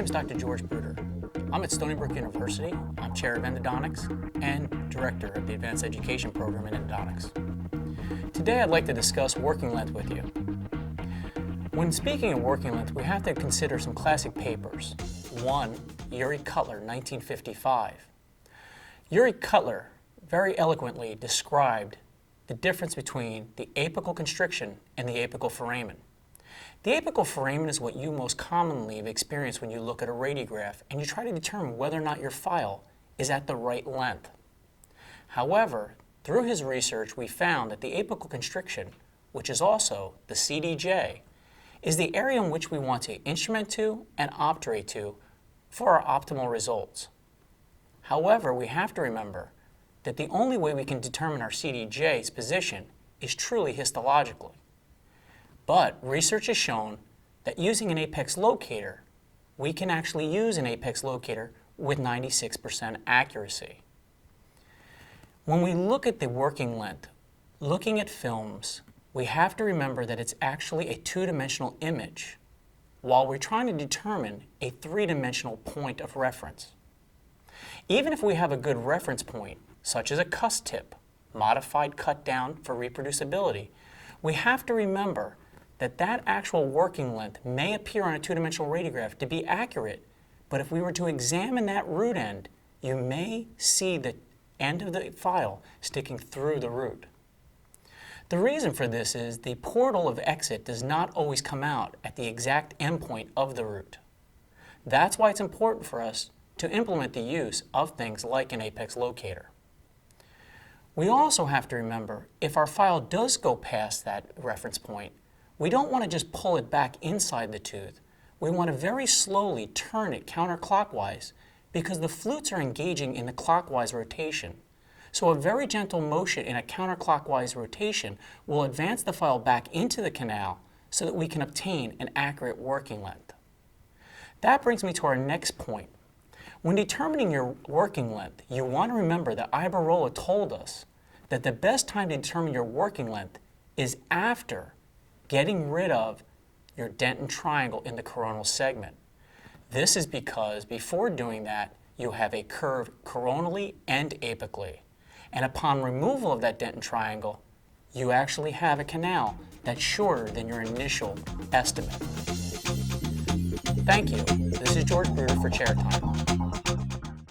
name is Dr. George Bruder. I'm at Stony Brook University. I'm chair of Endodontics and director of the Advanced Education Program in Endodontics. Today I'd like to discuss working length with you. When speaking of working length, we have to consider some classic papers. One, Eyrie Color, 1955. Eyrie Color very eloquently described the difference between the apical constriction and the apical foramen. The apical foramen is what you most commonly have experienced when you look at a radiograph and you try to determine whether or not your file is at the right length. However, through his research, we found that the apical constriction, which is also the CDJ, is the area in which we want to instrument to and obturate to for our optimal results. However, we have to remember that the only way we can determine our CDJ's position is truly histologically. But research has shown that using an apex locator, we can actually use an apex locator with 96% accuracy. When we look at the working length, looking at films, we have to remember that it's actually a two-dimensional image while we're trying to determine a three-dimensional point of reference. Even if we have a good reference point, such as a cusp tip, modified cut down for reproducibility, we have to remember that that actual working length may appear on a two-dimensional radiograph to be accurate, but if we were to examine that root end, you may see the end of the file sticking through the root. The reason for this is the portal of exit does not always come out at the exact endpoint of the root. That's why it's important for us to implement the use of things like an apex locator. We also have to remember if our file does go past that reference point, we don't want to just pull it back inside the tooth. We want to very slowly turn it counterclockwise because the flutes are engaging in the clockwise rotation. So a very gentle motion in a counterclockwise rotation will advance the file back into the canal so that we can obtain an accurate working length. That brings me to our next point. When determining your working length, you want to remember that Ibarola told us that the best time to determine your working length is after getting rid of your dentin triangle in the coronal segment. This is because before doing that, you have a curve coronally and apically. And upon removal of that dentin triangle, you actually have a canal that's shorter than your initial estimate. Thank you. This is George Bruder for Chair Time.